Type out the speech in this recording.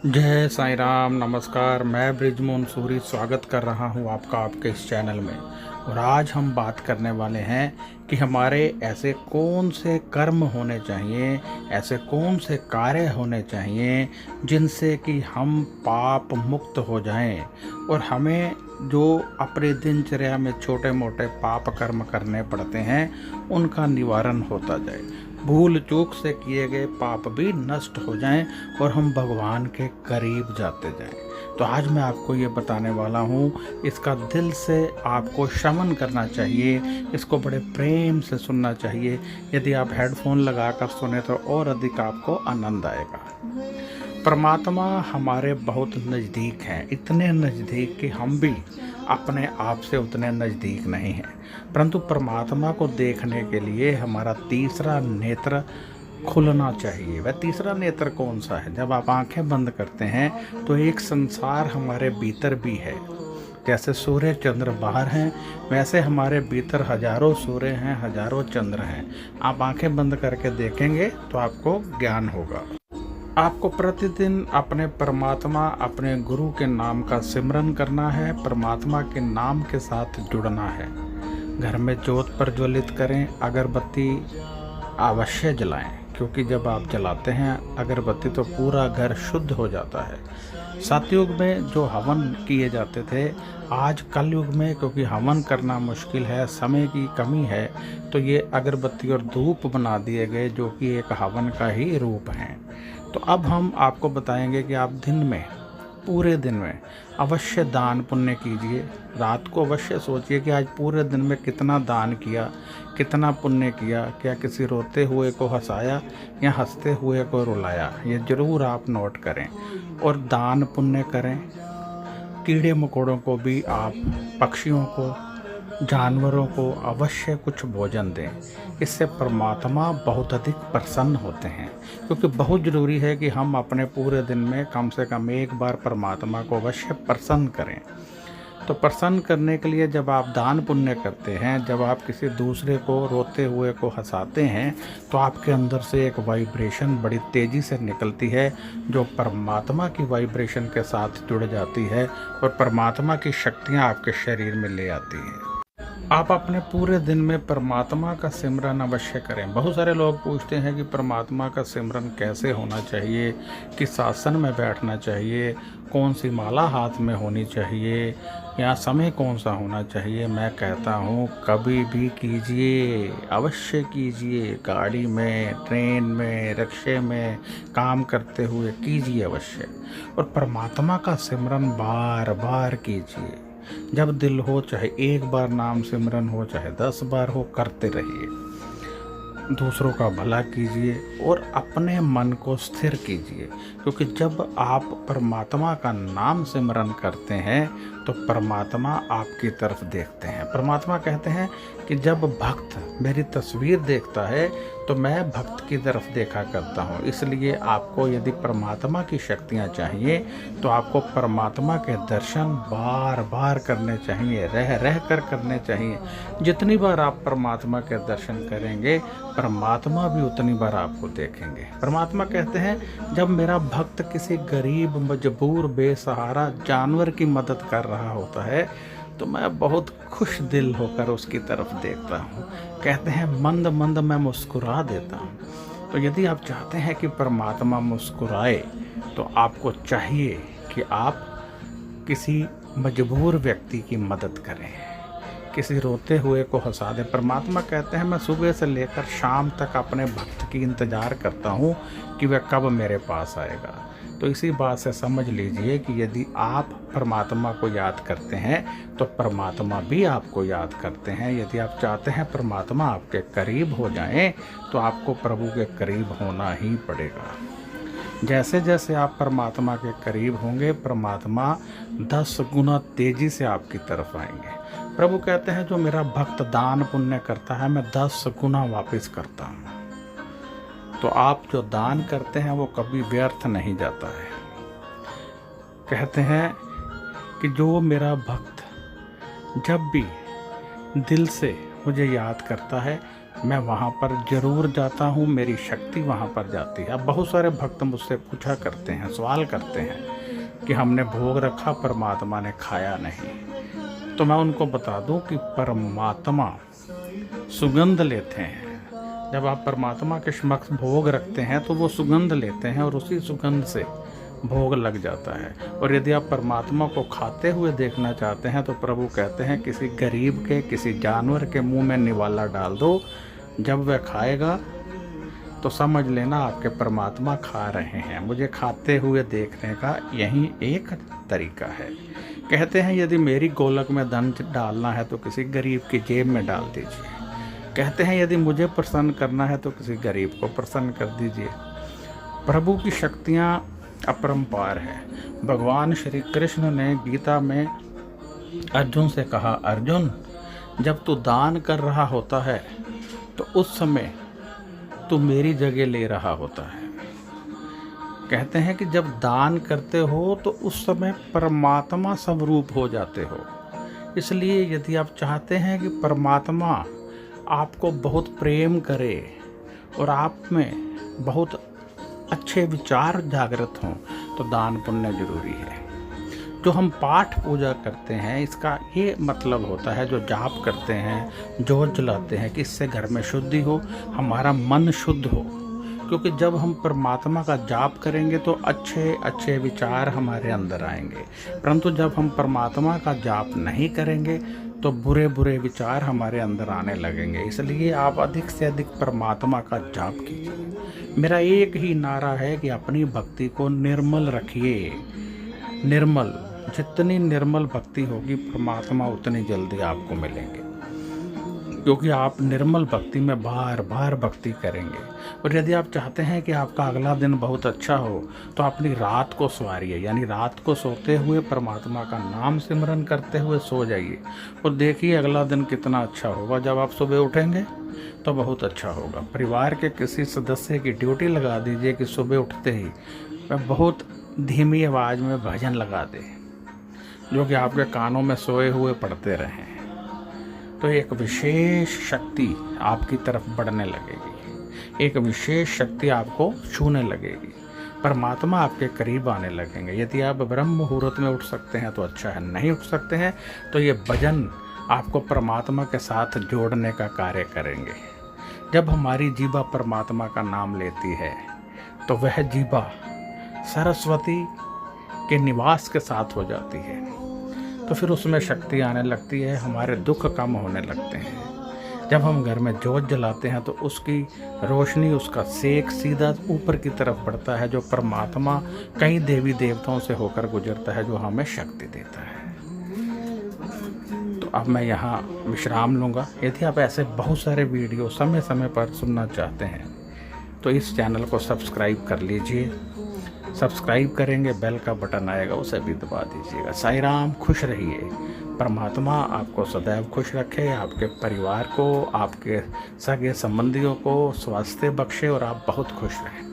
जय साईं राम। नमस्कार। मैं ब्रिजमोहन सूरी स्वागत कर रहा हूं आपका आपके इस चैनल में। और आज हम बात करने वाले हैं कि हमारे ऐसे कौन से कर्म होने चाहिए, ऐसे कौन से कार्य होने चाहिए जिनसे कि हम पाप मुक्त हो जाएं और हमें जो अपने दिनचर्या में छोटे मोटे पाप कर्म करने पड़ते हैं उनका निवारण होता जाए, भूल चूक से किए गए पाप भी नष्ट हो जाएं और हम भगवान के करीब जाते जाएं। तो आज मैं आपको ये बताने वाला हूँ, इसका दिल से आपको श्रवण करना चाहिए, इसको बड़े प्रेम से सुनना चाहिए। यदि आप हेडफोन लगाकर सुने तो और अधिक आपको आनंद आएगा। परमात्मा हमारे बहुत नज़दीक हैं, इतने नज़दीक कि हम भी अपने आप से उतने नज़दीक नहीं हैं। परंतु परमात्मा को देखने के लिए हमारा तीसरा नेत्र खुलना चाहिए। वह तीसरा नेत्र कौन सा है? जब आप आंखें बंद करते हैं तो एक संसार हमारे भीतर भी है। जैसे सूर्य चंद्र बाहर हैं, वैसे हमारे भीतर हजारों सूर्य हैं, हजारों चंद्र हैं। आप आंखें बंद करके देखेंगे तो आपको ज्ञान होगा। आपको प्रतिदिन अपने परमात्मा, अपने गुरु के नाम का सिमरन करना है, परमात्मा के नाम के साथ जुड़ना है। घर में ज्योत प्रज्वलित करें, अगरबत्ती अवश्य जलाएं, क्योंकि जब आप जलाते हैं अगरबत्ती तो पूरा घर शुद्ध हो जाता है। सतयुग में जो हवन किए जाते थे, आज कलयुग में क्योंकि हवन करना मुश्किल है, समय की कमी है, तो ये अगरबत्ती और धूप बना दिए गए जो कि एक हवन का ही रूप हैं। तो अब हम आपको बताएंगे कि आप दिन में, पूरे दिन में अवश्य दान पुण्य कीजिए। रात को अवश्य सोचिए कि आज पूरे दिन में कितना दान किया, कितना पुण्य किया, क्या किसी रोते हुए को हंसाया या हंसते हुए को रुलाया, ये ज़रूर आप नोट करें। और दान पुण्य करें। कीड़े मकोड़ों को भी आप, पक्षियों को, जानवरों को अवश्य कुछ भोजन दें। इससे परमात्मा बहुत अधिक प्रसन्न होते हैं, क्योंकि बहुत ज़रूरी है कि हम अपने पूरे दिन में कम से कम एक बार परमात्मा को अवश्य प्रसन्न करें। तो प्रसन्न करने के लिए जब आप दान पुण्य करते हैं, जब आप किसी दूसरे को रोते हुए को हंसाते हैं, तो आपके अंदर से एक वाइब्रेशन बड़ी तेज़ी से निकलती है जो परमात्मा की वाइब्रेशन के साथ जुड़ जाती है और परमात्मा की शक्तियाँ आपके शरीर में ले आती हैं। आप अपने पूरे दिन में परमात्मा का सिमरन अवश्य करें। बहुत सारे लोग पूछते हैं कि परमात्मा का सिमरन कैसे होना चाहिए, किस आसन में बैठना चाहिए, कौन सी माला हाथ में होनी चाहिए, या समय कौन सा होना चाहिए। मैं कहता हूँ कभी भी कीजिए, अवश्य कीजिए। गाड़ी में, ट्रेन में, रिक्शे में, काम करते हुए कीजिए अवश्य। और परमात्मा का सिमरन बार बार कीजिए। जब दिल हो, चाहे एक बार नाम सिमरन हो, चाहे 10 बार हो, करते रहिए। दूसरों का भला कीजिए और अपने मन को स्थिर कीजिए, क्योंकि जब आप परमात्मा का नाम सिमरन करते हैं तो परमात्मा आपकी तरफ देखते हैं। परमात्मा कहते हैं कि जब भक्त मेरी तस्वीर देखता है तो मैं भक्त की तरफ देखा करता हूँ। इसलिए आपको यदि परमात्मा की शक्तियाँ चाहिए तो आपको परमात्मा के दर्शन बार बार करने चाहिए, रह रह कर करने चाहिए। जितनी बार आप परमात्मा के दर्शन करेंगे, परमात्मा भी उतनी बार आपको देखेंगे। परमात्मा कहते हैं जब मेरा भक्त किसी गरीब, मजबूर, बेसहारा जानवर की मदद कर रहा होता है तो मैं बहुत खुश दिल होकर उसकी तरफ देखता हूँ। कहते हैं मंद मंद मैं मुस्कुरा देता हूँ। तो यदि आप चाहते हैं कि परमात्मा मुस्कुराए तो आपको चाहिए कि आप किसी मजबूर व्यक्ति की मदद करें, किसी रोते हुए को हंसा दें। परमात्मा कहते हैं मैं सुबह से लेकर शाम तक अपने भक्त की इंतज़ार करता हूँ कि वह कब मेरे पास आएगा। तो इसी बात से समझ लीजिए कि यदि आप परमात्मा को याद करते हैं तो परमात्मा भी आपको याद करते हैं। यदि आप चाहते हैं परमात्मा आपके करीब हो जाएं तो आपको प्रभु के करीब होना ही पड़ेगा। जैसे जैसे आप परमात्मा के करीब होंगे, परमात्मा 10 गुना तेजी से आपकी तरफ आएंगे। प्रभु कहते हैं जो मेरा भक्त दान पुण्य करता है मैं 10 गुना वापस करता हूँ। तो आप जो दान करते हैं वो कभी व्यर्थ नहीं जाता है। कहते हैं कि जो मेरा भक्त जब भी दिल से मुझे याद करता है मैं वहाँ पर ज़रूर जाता हूँ, मेरी शक्ति वहाँ पर जाती है। अब बहुत सारे भक्त मुझसे पूछा करते हैं, सवाल करते हैं कि हमने भोग रखा परमात्मा ने खाया नहीं। तो मैं उनको बता दूं कि परमात्मा सुगंध लेते हैं। जब आप परमात्मा के समक्ष भोग रखते हैं तो वो सुगंध लेते हैं और उसी सुगंध से भोग लग जाता है। और यदि आप परमात्मा को खाते हुए देखना चाहते हैं तो प्रभु कहते हैं किसी गरीब के, किसी जानवर के मुंह में निवाला डाल दो, जब वह खाएगा तो समझ लेना आपके परमात्मा खा रहे हैं। मुझे खाते हुए देखने का यही एक तरीका है। कहते हैं यदि मेरी गोलक में धन डालना है तो किसी गरीब की जेब में डाल दीजिए। कहते हैं यदि मुझे प्रसन्न करना है तो किसी गरीब को प्रसन्न कर दीजिए। प्रभु की शक्तियाँ अपरंपार है। भगवान श्री कृष्ण ने गीता में अर्जुन से कहा, अर्जुन जब तू दान कर रहा होता है तो उस समय तू मेरी जगह ले रहा होता है। कहते हैं कि जब दान करते हो तो उस समय परमात्मा स्वरूप हो जाते हो। इसलिए यदि आप चाहते हैं कि परमात्मा आपको बहुत प्रेम करे और आप में बहुत अच्छे विचार जागृत हों तो दान पुण्य जरूरी है। जो हम पाठ पूजा करते हैं इसका ये मतलब होता है, जो जाप करते हैं, जोत जलाते हैं कि इससे घर में शुद्धि हो, हमारा मन शुद्ध हो। क्योंकि जब हम परमात्मा का जाप करेंगे तो अच्छे अच्छे विचार हमारे अंदर आएंगे, परंतु जब हम परमात्मा का जाप नहीं करेंगे तो बुरे बुरे विचार हमारे अंदर आने लगेंगे। इसलिए आप अधिक से अधिक परमात्मा का जाप कीजिए। मेरा एक ही नारा है कि अपनी भक्ति को निर्मल रखिए। निर्मल, जितनी निर्मल भक्ति होगी परमात्मा उतनी जल्दी आपको मिलेंगे, क्योंकि आप निर्मल भक्ति में बार बार भक्ति करेंगे। और यदि आप चाहते हैं कि आपका अगला दिन बहुत अच्छा हो तो अपनी रात को संवारिए, यानी रात को सोते हुए परमात्मा का नाम सिमरन करते हुए सो जाइए और देखिए अगला दिन कितना अच्छा होगा। जब आप सुबह उठेंगे तो बहुत अच्छा होगा। परिवार के किसी सदस्य की ड्यूटी लगा दीजिए कि सुबह उठते ही वह बहुत धीमी आवाज़ में भजन लगा दे, जो कि आपके कानों में सोए हुए पढ़ते रहें, तो एक विशेष शक्ति आपकी तरफ बढ़ने लगेगी, एक विशेष शक्ति आपको छूने लगेगी, परमात्मा आपके करीब आने लगेंगे। यदि आप ब्रह्म मुहूर्त में उठ सकते हैं तो अच्छा है, नहीं उठ सकते हैं तो ये भजन आपको परमात्मा के साथ जोड़ने का कार्य करेंगे। जब हमारी जीभा परमात्मा का नाम लेती है तो वह जीभा सरस्वती के निवास के साथ हो जाती है, तो फिर उसमें शक्ति आने लगती है, हमारे दुख कम होने लगते हैं। जब हम घर में जोत जलाते हैं तो उसकी रोशनी, उसका सेक सीधा ऊपर की तरफ बढ़ता है, जो परमात्मा कई देवी देवताओं से होकर गुजरता है, जो हमें शक्ति देता है। तो अब मैं यहाँ विश्राम लूँगा। यदि आप ऐसे बहुत सारे वीडियो समय समय पर सुनना चाहते हैं तो इस चैनल को सब्सक्राइब कर लीजिए। सब्सक्राइब करेंगे, बेल का बटन आएगा उसे भी दबा दीजिएगा। साईं राम, खुश रहिए। परमात्मा आपको सदैव खुश रखे, आपके परिवार को, आपके सगे संबंधियों को स्वास्थ्य बख्शे और आप बहुत खुश रहें।